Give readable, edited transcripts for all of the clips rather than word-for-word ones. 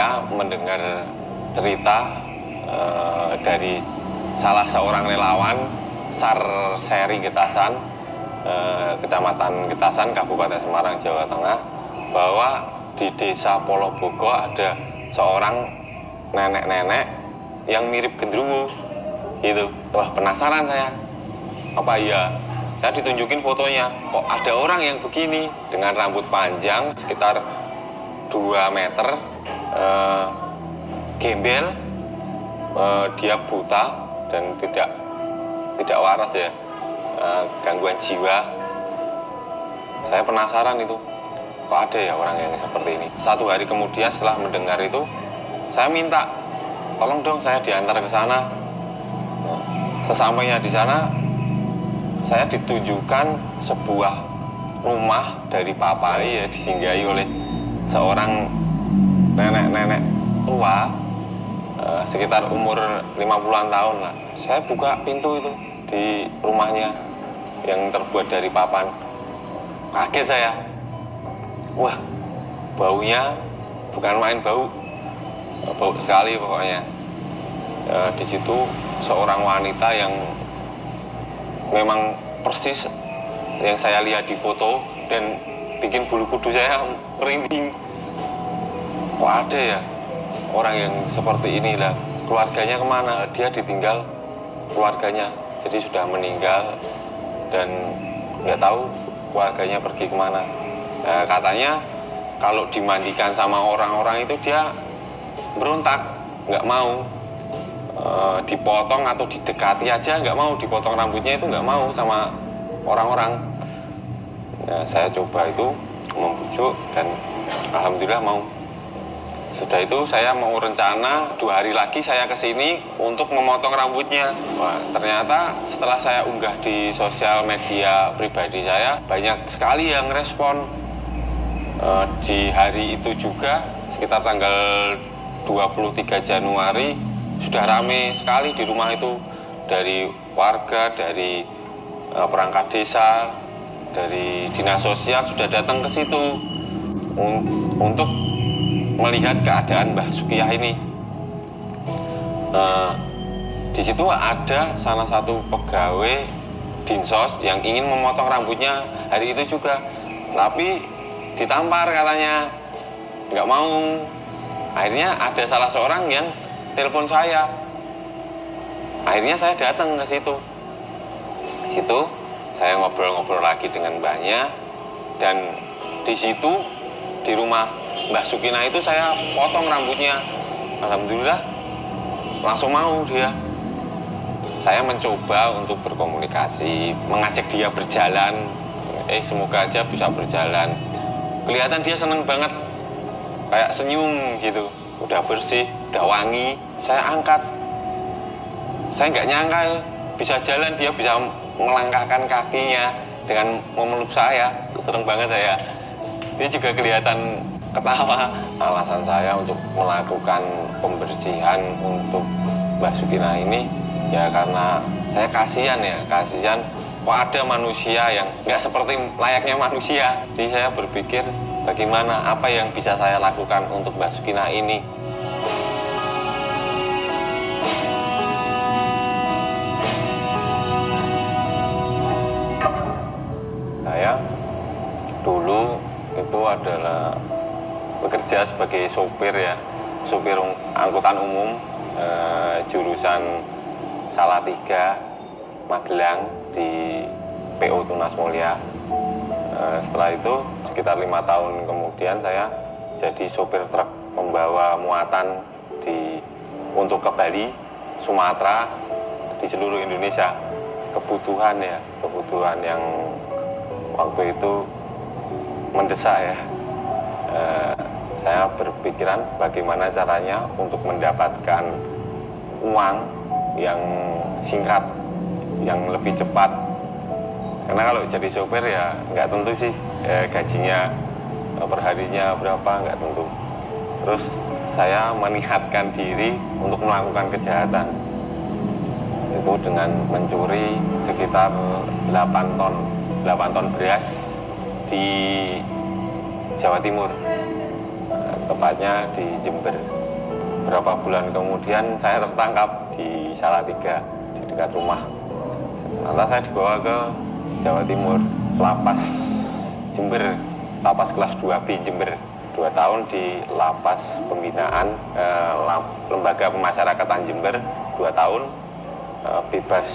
saya mendengar cerita dari salah seorang relawan SAR Seri Getasan, Kecamatan Getasan, Kabupaten Semarang, Jawa Tengah, bahwa di Desa Polobogo ada seorang nenek-nenek yang mirip genderuwo gitu. Wah, penasaran saya, apa iya? Saya ditunjukin fotonya, kok ada orang yang begini dengan rambut panjang sekitar 2 meter, gembel, dia buta dan tidak waras ya, gangguan jiwa. Saya penasaran itu, kok ada ya orang yang seperti ini. 1 hari kemudian setelah mendengar itu, saya minta, tolong dong saya diantar ke sana. Sesampainya di sana, saya ditunjukkan sebuah rumah dari papa ya, disinggahi oleh seorang nenek-nenek tua, sekitar umur 50-an tahun lah. Saya buka pintu itu di rumahnya yang terbuat dari papan. Kaget saya. Wah, baunya bukan main bau sekali pokoknya. Di situ seorang wanita yang memang persis yang saya lihat di foto dan bikin bulu kudus saya merinding. Kok ada ya orang yang seperti inilah? Keluarganya kemana? Dia ditinggal keluarganya, jadi sudah meninggal dan nggak tahu keluarganya pergi kemana. Katanya kalau dimandikan sama orang-orang itu dia berontak, nggak mau. Dipotong atau didekati aja nggak mau, dipotong rambutnya itu nggak mau sama orang-orang. Saya coba itu membujuk dan alhamdulillah mau. Sudah itu saya mau rencana 2 hari lagi saya kesini untuk memotong rambutnya. Wah, ternyata setelah saya unggah di sosial media pribadi saya, banyak sekali yang respon. Di hari itu juga sekitar tanggal 23 Januari sudah ramai sekali di rumah itu, dari warga, dari perangkat desa, dari dinas sosial sudah datang ke situ untuk melihat keadaan Mbah Sukiyah ini. Di situ ada salah satu pegawai dinsos yang ingin memotong rambutnya hari itu juga, tapi ditampar katanya, nggak mau. Akhirnya ada salah seorang yang telepon saya. Akhirnya saya datang ke situ. Situ saya ngobrol-ngobrol lagi dengan mbahnya, dan di situ di rumah Mbah Sukina itu saya potong rambutnya. Alhamdulillah langsung mau dia. Saya mencoba untuk berkomunikasi, mengajak dia berjalan. Semoga aja bisa berjalan. Kelihatan dia seneng banget, kayak senyum gitu. Udah bersih, udah wangi. Saya angkat. Saya nggak nyangka bisa jalan, dia bisa melangkahkan kakinya dengan memeluk saya. Seneng banget saya. Dia juga kelihatan ketawa. Alasan saya untuk melakukan pembersihan untuk Mbah Sukina ini ya karena saya kasihan kok ada manusia yang nggak seperti layaknya manusia. Jadi saya berpikir bagaimana, apa yang bisa saya lakukan untuk Mbah Sukina ini. Saya dulu itu adalah bekerja sebagai sopir ya, sopir angkutan umum, jurusan Salatiga, Magelang di PO Tunas Mulia. Setelah itu sekitar 5 tahun kemudian saya jadi sopir truk pembawa muatan untuk ke Bali, Sumatera, di seluruh Indonesia. Kebutuhan yang waktu itu mendesak ya. Saya berpikiran bagaimana caranya untuk mendapatkan uang yang singkat, yang lebih cepat. Karena kalau jadi sopir ya nggak tentu sih gajinya perharinya berapa, nggak tentu. Terus saya meniatkan diri untuk melakukan kejahatan. Itu dengan mencuri sekitar 8 ton beras di Jawa Timur. tepatnya di Jember. Beberapa bulan kemudian saya tertangkap di Salatiga, di dekat rumah. Lantas saya dibawa ke Jawa Timur, lapas Jember, lapas kelas 2B Jember. 2 tahun di lapas pembinaan lembaga pemasyarakatan Jember, 2 tahun bebas.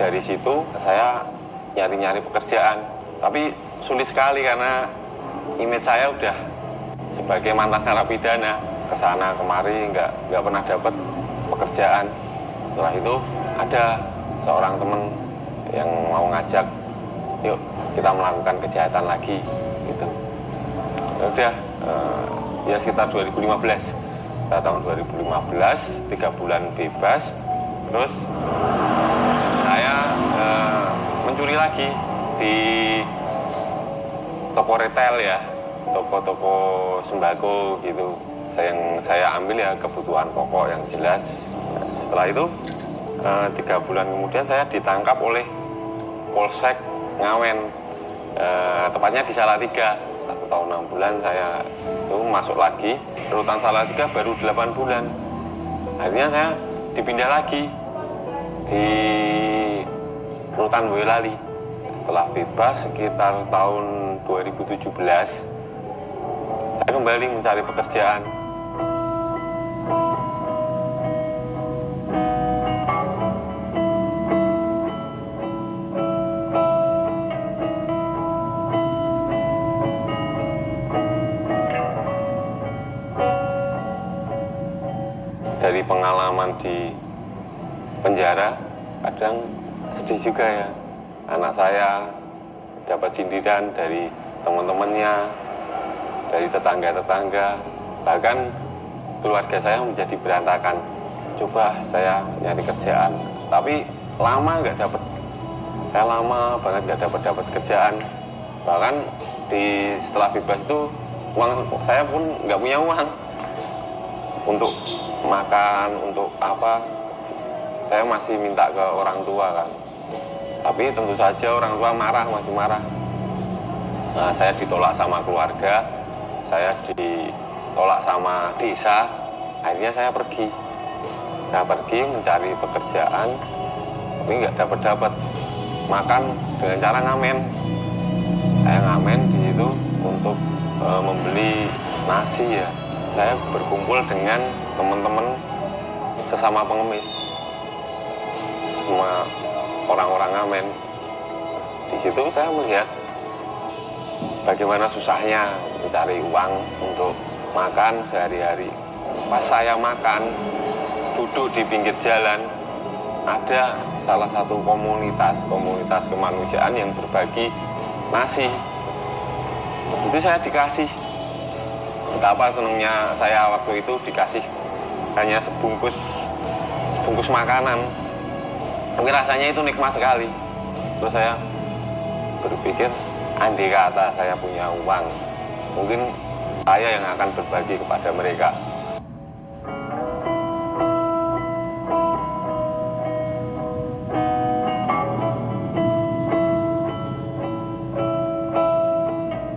Dari situ saya nyari-nyari pekerjaan, tapi sulit sekali karena image saya udah sebagai mantan narapidana, kesana kemari nggak pernah dapat pekerjaan. Setelah itu ada seorang teman yang mau ngajak, yuk kita melakukan kejahatan lagi gitu. Ya udah, ya sekitar 2015, tahun 2015, 3 bulan bebas, terus saya mencuri lagi di toko retail ya, toko-toko sembako gitu. Yang saya ambil ya kebutuhan pokok yang jelas. Setelah itu 3 bulan kemudian saya ditangkap oleh Polsek Ngawen, tepatnya di Salatiga. 1 tahun 6 bulan saya itu masuk lagi rutan Salatiga, baru 8 bulan. Akhirnya saya dipindah lagi di rutan Boyolali. Setelah bebas sekitar tahun 2017, saya kembali mencari pekerjaan. Dari pengalaman di penjara, kadang sedih juga ya. Anak saya dapat sindiran dari teman-temannya, dari tetangga-tetangga, bahkan keluarga saya menjadi berantakan. Coba saya nyari kerjaan, tapi lama nggak dapat. Saya lama banget nggak dapat kerjaan. Bahkan setelah bebas itu uang saya pun nggak punya uang untuk makan, untuk apa. Saya masih minta ke orang tua kan. Tapi tentu saja orang tua marah, masih marah. Nah, saya ditolak sama keluarga, saya ditolak sama desa. Akhirnya saya pergi. Saya pergi mencari pekerjaan, tapi nggak dapat. Makan dengan cara ngamen. Saya ngamen di situ untuk membeli nasi ya. Saya berkumpul dengan teman-teman sesama pengemis, semua orang-orang ngamen. Di situ saya melihat bagaimana susahnya mencari uang untuk makan sehari-hari. Pas saya makan, duduk di pinggir jalan, ada salah satu komunitas kemanusiaan yang berbagi nasi. Itu saya dikasih. Betapa senangnya saya waktu itu dikasih hanya sebungkus makanan. Tapi rasanya itu nikmat sekali. Terus saya berpikir, andai kata saya punya uang, mungkin saya yang akan berbagi kepada mereka.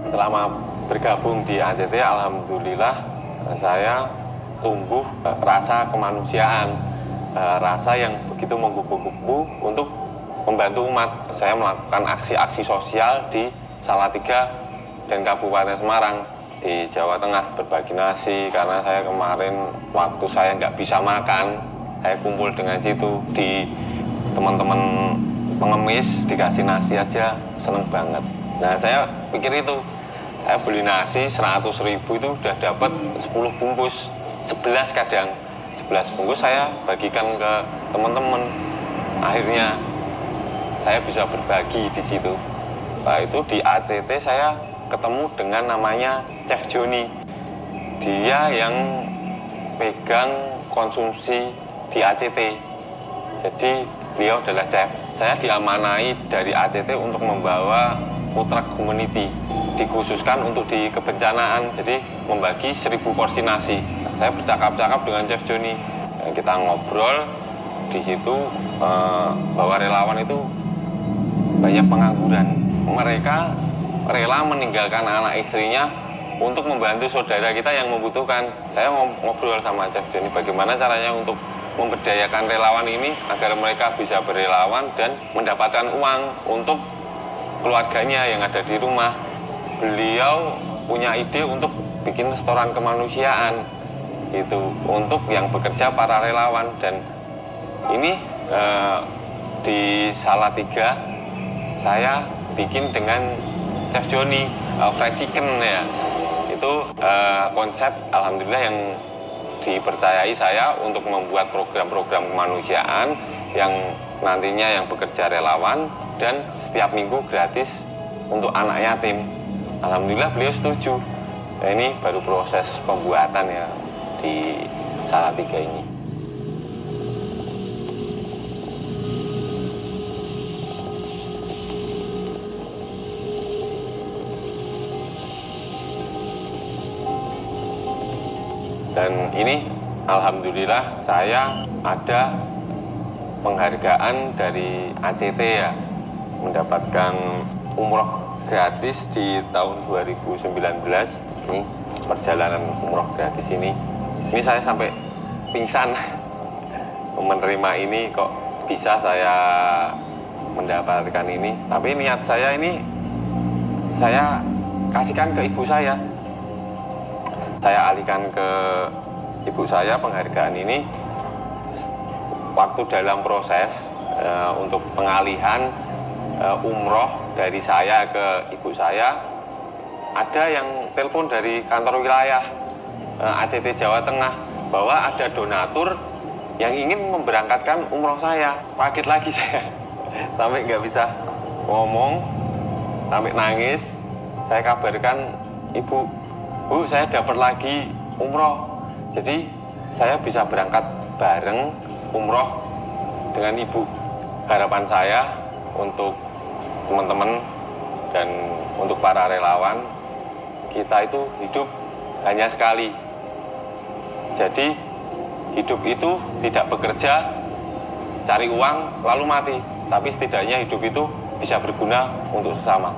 Selama bergabung di ACT, alhamdulillah saya tumbuh rasa kemanusiaan, rasa yang begitu menggebu-gebu untuk membantu umat. Saya melakukan aksi-aksi sosial di Salatiga dan Kabupaten Semarang, di Jawa Tengah, berbagi nasi. Karena saya kemarin waktu saya nggak bisa makan, saya kumpul dengan situ di teman-teman pengemis, dikasih nasi aja seneng banget. Nah, saya pikir itu, saya beli nasi 100.000 itu udah dapat 10 bungkus, 11 kadang. 11 bungkus saya bagikan ke teman-teman. Akhirnya saya bisa berbagi di situ. Nah, itu di ACT saya ketemu dengan namanya Chef Joni. Dia yang pegang konsumsi di ACT. Jadi beliau adalah chef. Saya diamanai dari ACT untuk membawa food truck community, dikhususkan untuk di kebencanaan, jadi membagi 1000 porsi nasi. Saya bercakap-cakap dengan Chef Joni, kita ngobrol di situ bahwa relawan itu banyak pengangguran. Mereka rela meninggalkan anak istrinya untuk membantu saudara kita yang membutuhkan. Saya ngobrol sama Chef Joni bagaimana caranya untuk memberdayakan relawan ini agar mereka bisa berrelawan dan mendapatkan uang untuk keluarganya yang ada di rumah. Beliau punya ide untuk bikin restoran kemanusiaan gitu untuk yang bekerja para relawan, dan ini di Salatiga saya bikin dengan Chef Joni fried chicken ya. Itu konsep alhamdulillah yang dipercayai saya untuk membuat program-program kemanusiaan yang nantinya yang bekerja relawan dan setiap minggu gratis untuk anak yatim. Alhamdulillah beliau setuju. Nah, ini baru proses pembuatan ya di Salatiga ini. Dan ini alhamdulillah saya ada penghargaan dari ACT ya, mendapatkan umroh gratis di tahun 2019. Ini perjalanan umroh gratis ini saya sampai pingsan menerima ini, kok bisa saya mendapatkan ini. Tapi niat saya ini saya kasihkan ke ibu saya. Saya alihkan ke ibu saya penghargaan ini. Waktu dalam proses untuk pengalihan umroh dari saya ke ibu saya, ada yang telepon dari kantor wilayah ACT Jawa Tengah bahwa ada donatur yang ingin memberangkatkan umroh saya. Kaget lagi saya, sampai nggak bisa ngomong, sampai nangis. Saya kabarkan ibu, Bu, saya dapat lagi umroh. Jadi saya bisa berangkat bareng umroh dengan ibu. Harapan saya untuk teman-teman dan untuk para relawan, kita itu hidup hanya sekali. Jadi hidup itu tidak bekerja, cari uang, lalu mati. Tapi setidaknya hidup itu bisa berguna untuk sesama.